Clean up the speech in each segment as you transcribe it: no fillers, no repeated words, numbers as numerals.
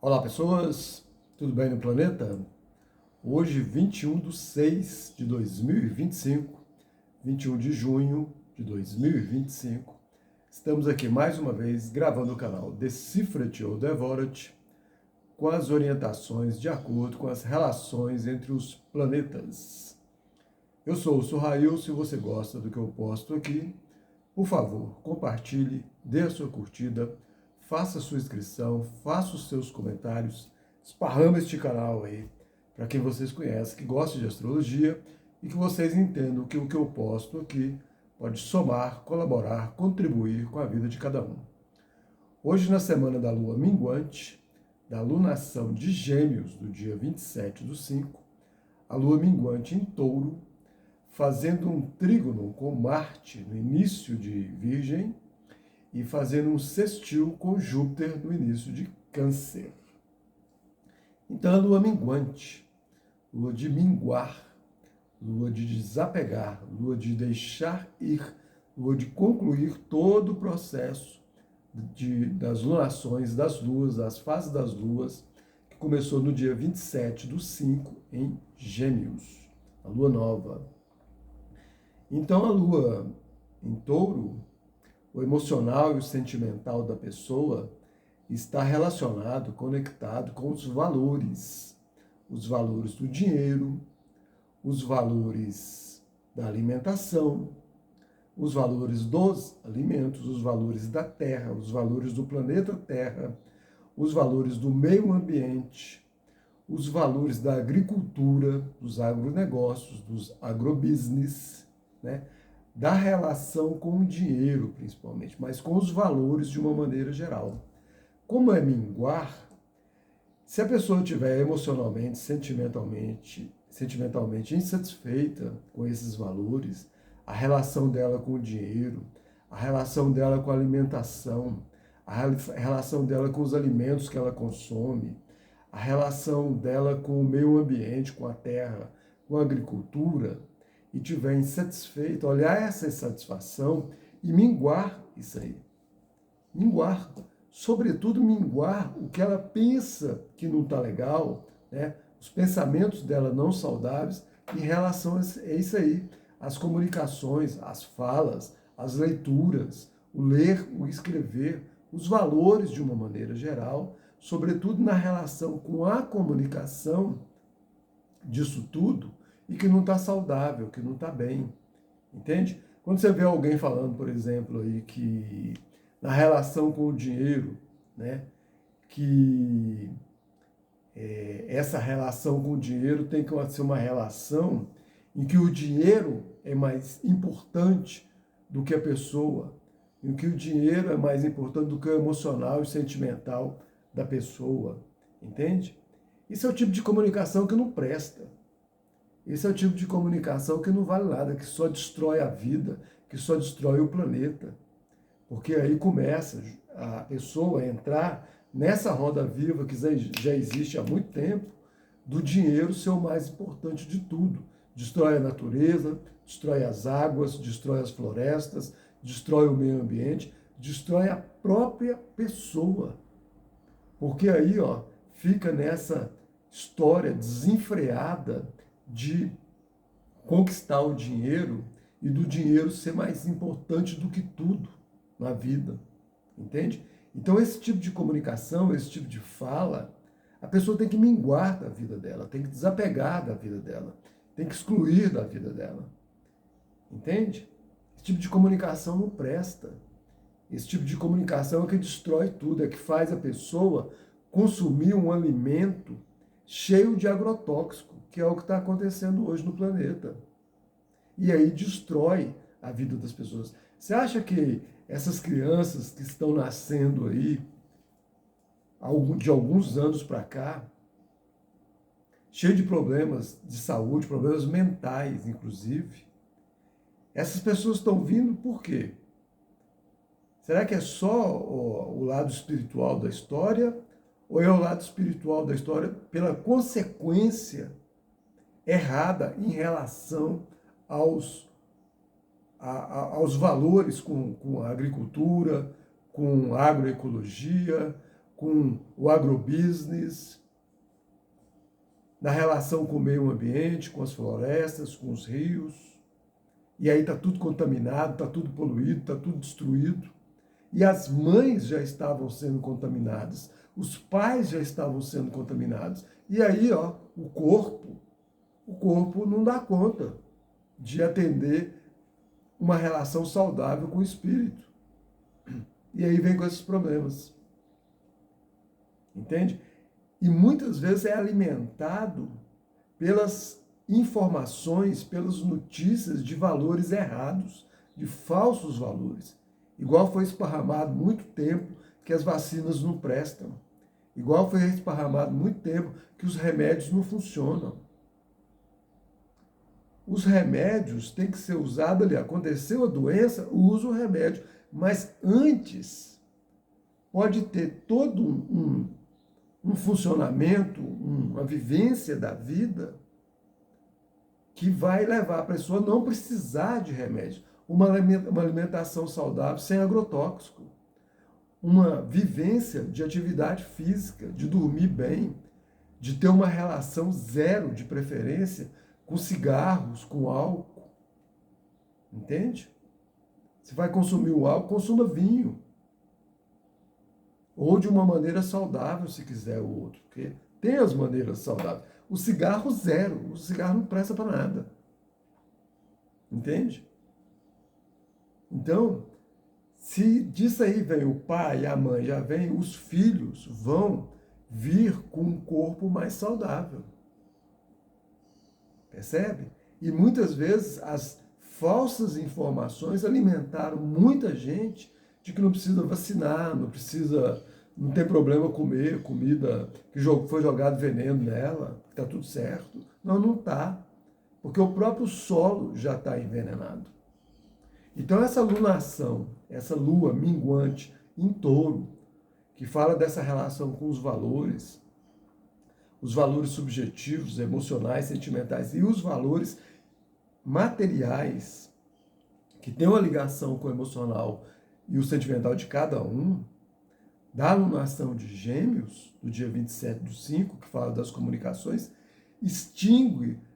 Olá, pessoas, tudo bem no planeta? Hoje, 21/6/2025, 21 de junho de 2025, estamos aqui mais uma vez gravando o canal Decifra-te ou Devora-te com as orientações de acordo com as relações entre os planetas. Eu sou o Sorrail. Se você gosta do que eu posto aqui, por favor, compartilhe, dê a sua curtida, faça a sua inscrição, faça os seus comentários, esparrama este canal aí para quem vocês conhecem, que gosta de astrologia e que vocês entendam que o que eu posto aqui pode somar, colaborar, contribuir com a vida de cada um. Hoje, na semana da lua minguante, da lunação de Gêmeos, do dia 27/5, a lua minguante em Touro, fazendo um trígono com Marte no início de Virgem e fazendo um sextil com Júpiter no início de Câncer. Então, a lua minguante, lua de minguar, lua de desapegar, lua de deixar ir, lua de concluir todo o processo das lunações, das luas, das fases das luas, que começou no dia 27/5 em Gêmeos, a lua nova. Então, a lua em Touro, o emocional e o sentimental da pessoa está relacionado, conectado com os valores do dinheiro, os valores da alimentação, os valores dos alimentos, os valores da terra, os valores do planeta Terra, os valores do meio ambiente, os valores da agricultura, dos agronegócios, dos agrobusiness, né? Da relação com o dinheiro, principalmente, mas com os valores de uma maneira geral. Como é minguar, se a pessoa estiver emocionalmente, sentimentalmente insatisfeita com esses valores, a relação dela com o dinheiro, a relação dela com a alimentação, a relação dela com os alimentos que ela consome, a relação dela com o meio ambiente, com a terra, com a agricultura, e estiver insatisfeito, olhar essa insatisfação e minguar isso aí. Minguar. Sobretudo, minguar o que ela pensa que não está legal, né? Os pensamentos dela não saudáveis em relação a isso aí. As comunicações, as falas, as leituras, o ler, o escrever, os valores de uma maneira geral, sobretudo na relação com a comunicação disso tudo, e que não está saudável, que não está bem, entende? Quando você vê alguém falando, por exemplo, aí que na relação com o dinheiro, né, que essa relação com o dinheiro tem que ser uma relação em que o dinheiro é mais importante do que a pessoa, em que o dinheiro é mais importante do que o emocional e sentimental da pessoa, entende? Isso é o tipo de comunicação que não presta. Esse é o tipo de comunicação que não vale nada, que só destrói a vida, que só destrói o planeta. Porque aí começa a pessoa a entrar nessa roda viva que já existe há muito tempo, do dinheiro ser o mais importante de tudo. Destrói a natureza, destrói as águas, destrói as florestas, destrói o meio ambiente, destrói a própria pessoa. Porque aí, ó, fica nessa história desenfreada de conquistar o dinheiro e do dinheiro ser mais importante do que tudo na vida, entende? Então esse tipo de comunicação, esse tipo de fala, a pessoa tem que minguar da vida dela, tem que desapegar da vida dela, tem que excluir da vida dela, entende? Esse tipo de comunicação não presta. Esse tipo de comunicação é que destrói tudo, é que faz a pessoa consumir um alimento cheio de agrotóxico, que é o que está acontecendo hoje no planeta. E aí destrói a vida das pessoas. Você acha que essas crianças que estão nascendo aí, de alguns anos para cá, cheio de problemas de saúde, problemas mentais, inclusive, essas pessoas estão vindo por quê? Será que é só o lado espiritual da história, ou é o lado espiritual da história pela consequência errada em relação aos valores com a agricultura, com a agroecologia, com o agrobusiness, na relação com o meio ambiente, com as florestas, com os rios. E aí está tudo contaminado, está tudo poluído, está tudo destruído. E as mães já estavam sendo contaminadas, os pais já estavam sendo contaminados. E aí, ó, o corpo não dá conta de atender uma relação saudável com o espírito. E aí vem com esses problemas. Entende? E muitas vezes é alimentado pelas informações, pelas notícias de valores errados, de falsos valores. Igual foi esparramado muito tempo que as vacinas não prestam. Igual foi esparramado muito tempo que os remédios não funcionam. Os remédios têm que ser usados ali. Aconteceu a doença, usa o remédio. Mas antes, pode ter todo um funcionamento, uma vivência da vida que vai levar a pessoa a não precisar de remédio. Uma alimentação saudável sem agrotóxico. Uma vivência de atividade física, de dormir bem, de ter uma relação zero, de preferência, com cigarros, com álcool. Entende? Se vai consumir o álcool, consuma vinho. Ou de uma maneira saudável, se quiser o outro. Porque tem as maneiras saudáveis. O cigarro, zero. O cigarro não presta para nada. Entende? Então, se disso aí vem o pai e a mãe, já vem, os filhos vão vir com um corpo mais saudável. Percebe? E muitas vezes as falsas informações alimentaram muita gente de que não precisa vacinar, não tem problema comer comida que foi jogado veneno nela, que está tudo certo. Não, não está. Porque o próprio solo já está envenenado. Então essa lunação, essa lua minguante em touro, que fala dessa relação com os valores subjetivos, emocionais, sentimentais e os valores materiais, que tem uma ligação com o emocional e o sentimental de cada um, da alunação de Gêmeos, do dia 27/5, que fala das comunicações,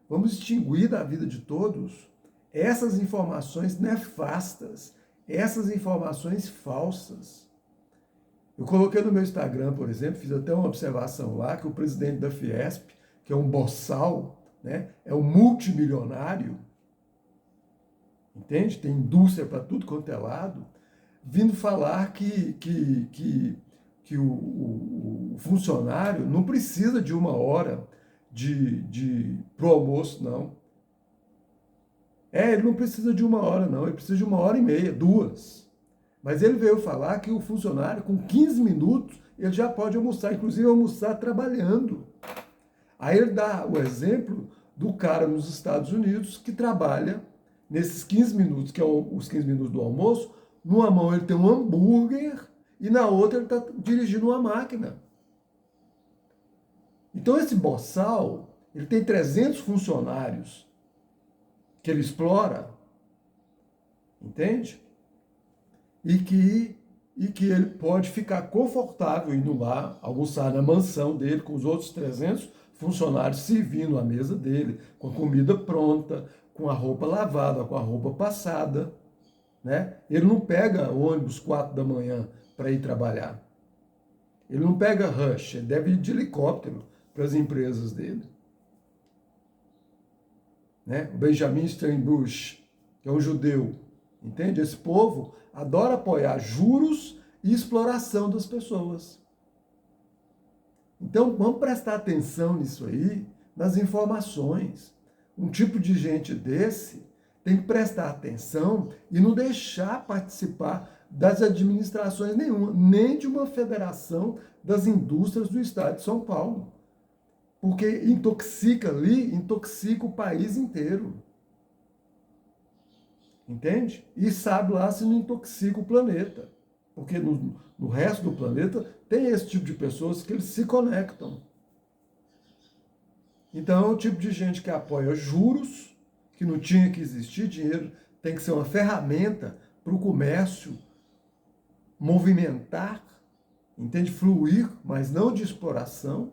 vamos extinguir da vida de todos essas informações nefastas, essas informações falsas. Eu coloquei no meu Instagram, por exemplo, fiz até uma observação lá, que o presidente da Fiesp, que é um boçal, né, é um multimilionário, entende? Tem indústria para tudo quanto é lado, vindo falar que o funcionário não precisa de 1 hora pro almoço, não. Ele não precisa de 1 hora, não. Ele precisa de 1h30, 2. Mas ele veio falar que o funcionário, com 15 minutos, ele já pode almoçar, inclusive almoçar trabalhando. Aí ele dá o exemplo do cara nos Estados Unidos que trabalha nesses 15 minutos, que é os 15 minutos do almoço, numa mão ele tem um hambúrguer e na outra ele está dirigindo uma máquina. Então esse boçal, ele tem 300 funcionários que ele explora, entende? E que ele pode ficar confortável indo lá, almoçar na mansão dele com os outros 300 funcionários servindo à mesa dele, com a comida pronta, com a roupa lavada, com a roupa passada, né? Ele não pega ônibus 4 da manhã para ir trabalhar. Ele não pega rush, ele deve ir de helicóptero para as empresas dele. Né? O Benjamin Steinbusch, que é um judeu, entende? Esse povo adora apoiar juros e exploração das pessoas. Então, vamos prestar atenção nisso aí, nas informações. Um tipo de gente desse tem que prestar atenção e não deixar participar das administrações nenhuma, nem de uma federação das indústrias do estado de São Paulo. Porque intoxica ali, intoxica o país inteiro. Entende? E sabe lá se não intoxica o planeta. Porque no resto do planeta tem esse tipo de pessoas que eles se conectam. Então é o tipo de gente que apoia juros, que não tinha que existir, dinheiro tem que ser uma ferramenta para o comércio movimentar, entende? Fluir, mas não de exploração.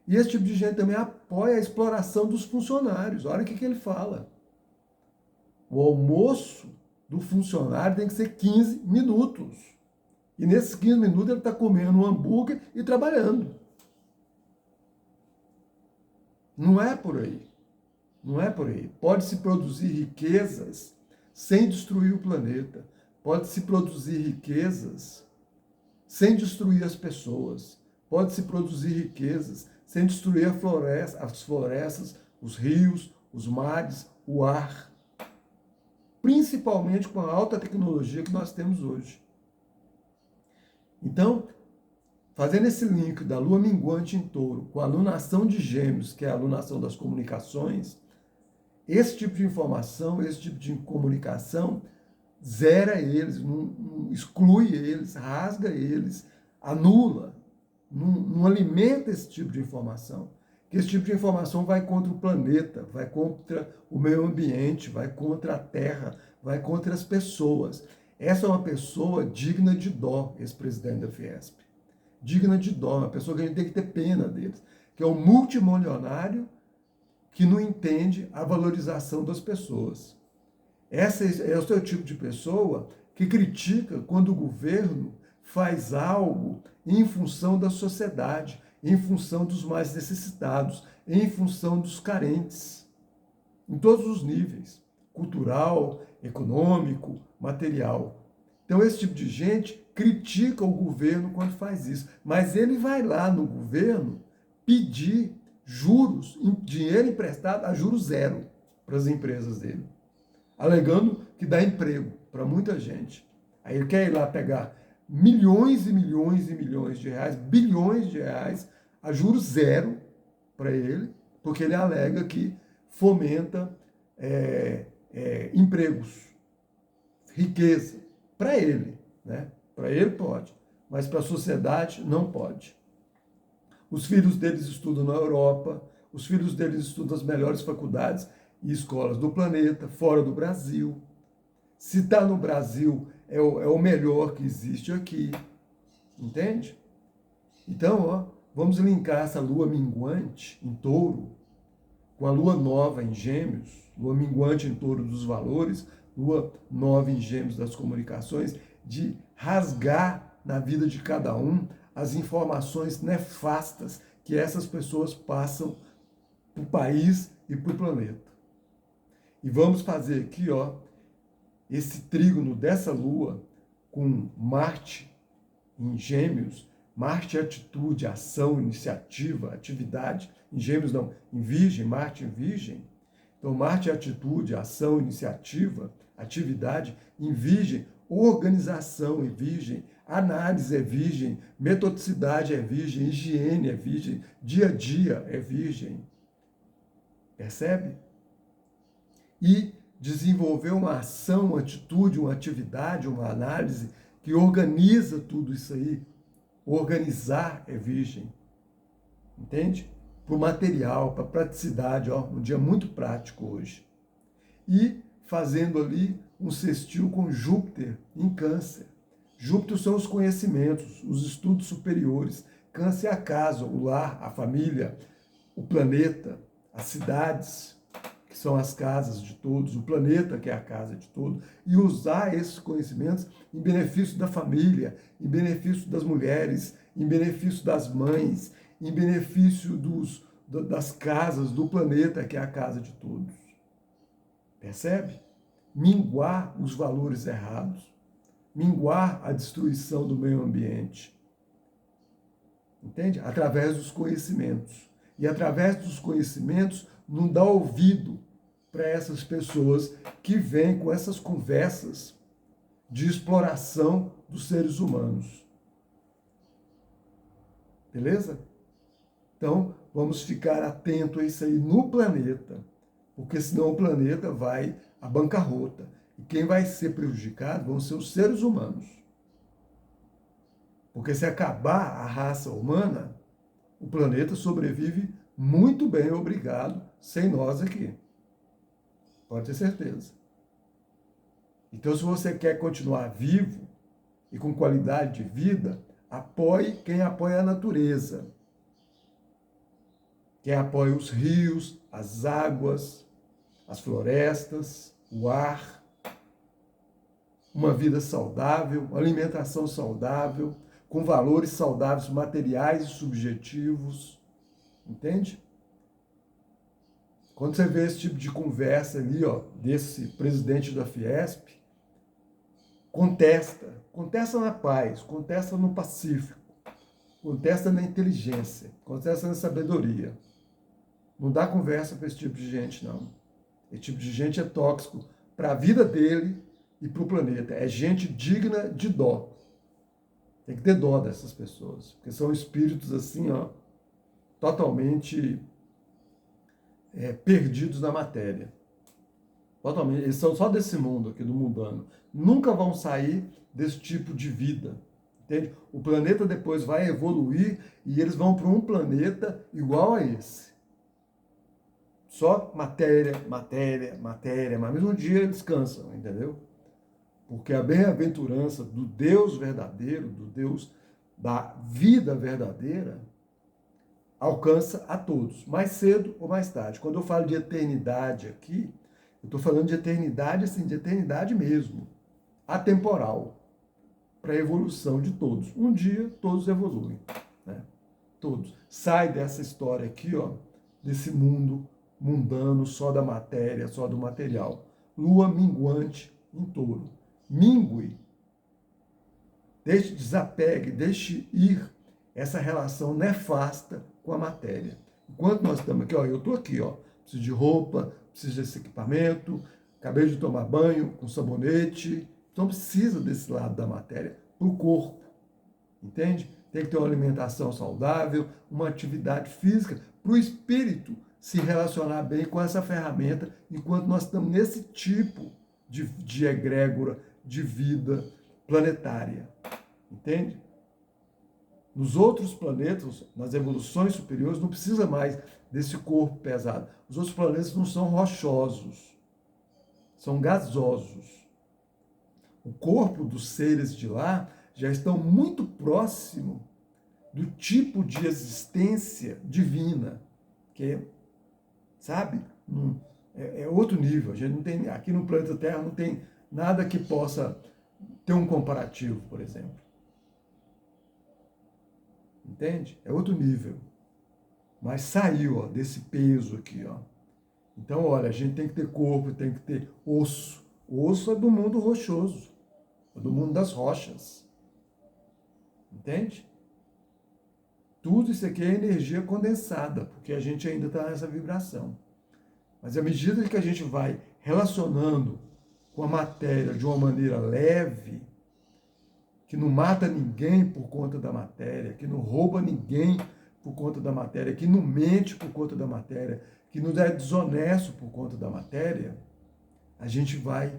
E esse tipo de gente também apoia a exploração dos funcionários. Olha o que ele fala. O almoço do funcionário tem que ser 15 minutos. E nesses 15 minutos ele está comendo um hambúrguer e trabalhando. Não é por aí. Não é por aí. Pode-se produzir riquezas sem destruir o planeta. Pode-se produzir riquezas sem destruir as pessoas. Pode-se produzir riquezas sem destruir as florestas, os rios, os mares, o ar. Principalmente com a alta tecnologia que nós temos hoje. Então, fazendo esse link da lua minguante em touro com a alunação de gêmeos, que é a alunação das comunicações, esse tipo de informação, esse tipo de comunicação, zera eles, não exclui eles, rasga eles, anula, não alimenta esse tipo de informação. Esse tipo de informação vai contra o planeta, vai contra o meio ambiente, vai contra a terra, vai contra as pessoas. Essa é uma pessoa digna de dó, esse presidente da Fiesp. Digna de dó, uma pessoa que a gente tem que ter pena deles, que é um multimilionário que não entende a valorização das pessoas. Esse é o seu tipo de pessoa que critica quando o governo faz algo em função da sociedade, em função dos mais necessitados, em função dos carentes, em todos os níveis, cultural, econômico, material. Então esse tipo de gente critica o governo quando faz isso, mas ele vai lá no governo pedir juros, dinheiro emprestado a juros zero para as empresas dele, alegando que dá emprego para muita gente. Aí ele quer ir lá pegar milhões e milhões e milhões de reais, bilhões de reais, a juros zero para ele, porque ele alega que fomenta empregos, riqueza, para ele, né? Para ele pode, mas para a sociedade não pode. Os filhos deles estudam na Europa, os filhos deles estudam nas melhores faculdades e escolas do planeta, fora do Brasil. Se está no Brasil, é o melhor que existe aqui. Entende? Então, ó, vamos linkar essa lua minguante em touro com a lua nova em gêmeos, lua minguante em touro dos valores, lua nova em gêmeos das comunicações, de rasgar na vida de cada um as informações nefastas que essas pessoas passam para o país e para o planeta. E vamos fazer aqui, ó, esse trígono dessa lua com Marte em Gêmeos, Marte é atitude, ação, iniciativa, atividade, em Gêmeos não, em Virgem, Marte em Virgem. Então Marte é atitude, ação, iniciativa, atividade, em Virgem, organização é Virgem, análise é Virgem, metodicidade é Virgem, higiene é Virgem, dia a dia é Virgem. Percebe? E desenvolver uma ação, uma atitude, uma atividade, uma análise que organiza tudo isso aí. Organizar é Virgem. Entende? Para o material, para a praticidade, ó, um dia muito prático hoje. E fazendo ali um sextil com Júpiter em Câncer. Júpiter são os conhecimentos, os estudos superiores. Câncer é a casa, o lar, a família, o planeta, as cidades, que são as casas de todos, o planeta, que é a casa de todos, e usar esses conhecimentos em benefício da família, em benefício das mulheres, em benefício das mães, em benefício das casas, do planeta, que é a casa de todos. Percebe? Minguar os valores errados, minguar a destruição do meio ambiente. Entende? Através dos conhecimentos. E através dos conhecimentos, não dá ouvido para essas pessoas que vêm com essas conversas de exploração dos seres humanos. Beleza? Então, vamos ficar atento a isso aí no planeta, porque senão o planeta vai à bancarrota. E quem vai ser prejudicado vão ser os seres humanos. Porque se acabar a raça humana, o planeta sobrevive muito bem, obrigado, sem nós aqui. Pode ter certeza. Então, se você quer continuar vivo, e com qualidade de vida, apoie quem apoia a natureza. Quem apoia os rios, as águas, as florestas, o ar, uma vida saudável, uma alimentação saudável, com valores saudáveis materiais e subjetivos. Entende? Quando você vê esse tipo de conversa ali, ó, desse presidente da Fiesp, contesta na paz, contesta no pacífico, contesta na inteligência, contesta na sabedoria. Não dá conversa para esse tipo de gente, não. Esse tipo de gente é tóxico para a vida dele e para o planeta. É gente digna de dó. Tem que ter dó dessas pessoas, porque são espíritos assim, ó, totalmente perdidos na matéria. Totalmente. Eles são só desse mundo aqui, do mundano. Nunca vão sair desse tipo de vida. Entende? O planeta depois vai evoluir e eles vão para um planeta igual a esse. Só matéria, matéria, matéria, mas mesmo um dia eles cansam, entendeu? Porque a bem-aventurança do Deus verdadeiro, do Deus da vida verdadeira, alcança a todos, mais cedo ou mais tarde. Quando eu falo de eternidade aqui, eu estou falando de eternidade, assim, de eternidade mesmo, atemporal, para a evolução de todos. Um dia todos evoluem, né? Todos. Sai dessa história aqui, ó, desse mundo mundano, só da matéria, só do material. Lua minguante em Touro. Mingue. Desapegue, deixe ir essa relação nefasta com a matéria. Enquanto nós estamos aqui, ó, eu estou aqui, ó, preciso de roupa, preciso desse equipamento, acabei de tomar banho com sabonete, então precisa desse lado da matéria para o corpo, entende? Tem que ter uma alimentação saudável, uma atividade física, para o espírito se relacionar bem com essa ferramenta, enquanto nós estamos nesse tipo de egrégora, de vida planetária, entende? Nos outros planetas, nas evoluções superiores, não precisa mais desse corpo pesado. Os outros planetas não são rochosos, são gasosos. O corpo dos seres de lá já estão muito próximo do tipo de existência divina, que é, sabe, é outro nível. A gente não tem, aqui no planeta Terra não tem nada que possa ter um comparativo, por exemplo. Entende? É outro nível. Mas saiu, ó, desse peso aqui, ó. Então, olha, a gente tem que ter corpo, tem que ter osso. O osso é do mundo rochoso, é do mundo das rochas. Entende? Tudo isso aqui é energia condensada, porque a gente ainda está nessa vibração. Mas à medida que a gente vai relacionando com a matéria de uma maneira leve, que não mata ninguém por conta da matéria, que não rouba ninguém por conta da matéria, que não mente por conta da matéria, que não é desonesto por conta da matéria, a gente vai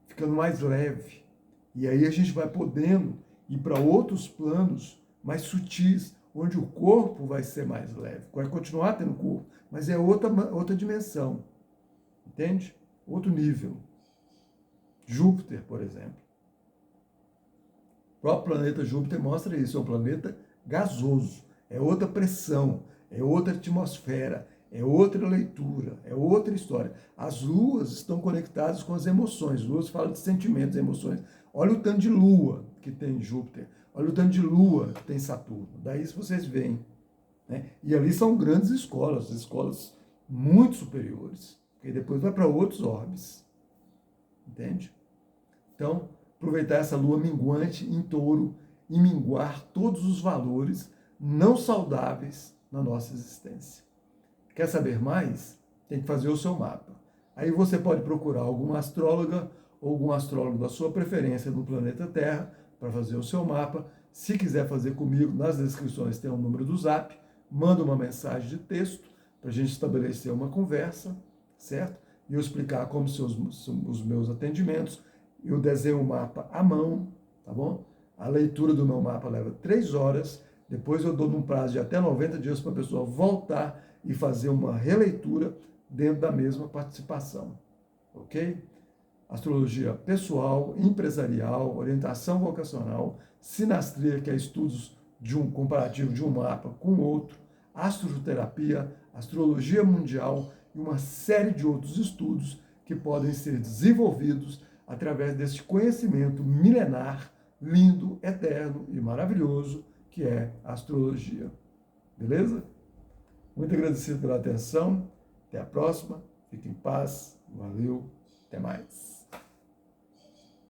ficando mais leve. E aí a gente vai podendo ir para outros planos mais sutis, onde o corpo vai ser mais leve. Vai continuar tendo corpo, mas é outra dimensão. Entende? Outro nível. Júpiter, por exemplo. O próprio planeta Júpiter mostra isso. É um planeta gasoso. É outra pressão. É outra atmosfera. É outra leitura. É outra história. As luas estão conectadas com as emoções. Luas falam de sentimentos, emoções. Olha o tanto de lua que tem em Júpiter. Olha o tanto de lua que tem em Saturno. Daí isso vocês veem. Né? E ali são grandes escolas muito superiores. Que depois vai para outros orbes. Entende? Então, aproveitar essa lua minguante em Touro e minguar todos os valores não saudáveis na nossa existência. Quer saber mais? Tem que fazer o seu mapa. Aí você pode procurar alguma astróloga ou algum astrólogo da sua preferência no planeta Terra para fazer o seu mapa. Se quiser fazer comigo, nas descrições tem o número do Zap, manda uma mensagem de texto para a gente estabelecer uma conversa, certo? E eu explicar como são os meus atendimentos. Eu desenho o mapa à mão, tá bom? A leitura do meu mapa leva 3 horas, depois eu dou num prazo de até 90 dias para a pessoa voltar e fazer uma releitura dentro da mesma participação, ok? astrologia pessoal, empresarial, orientação vocacional, sinastria, que é estudos de um comparativo de um mapa com outro, astroterapia, astrologia mundial e uma série de outros estudos que podem ser desenvolvidos através desse conhecimento milenar, lindo, eterno e maravilhoso que é a astrologia. Beleza? Muito agradecido pela atenção. Até a próxima. Fique em paz. Valeu. Até mais.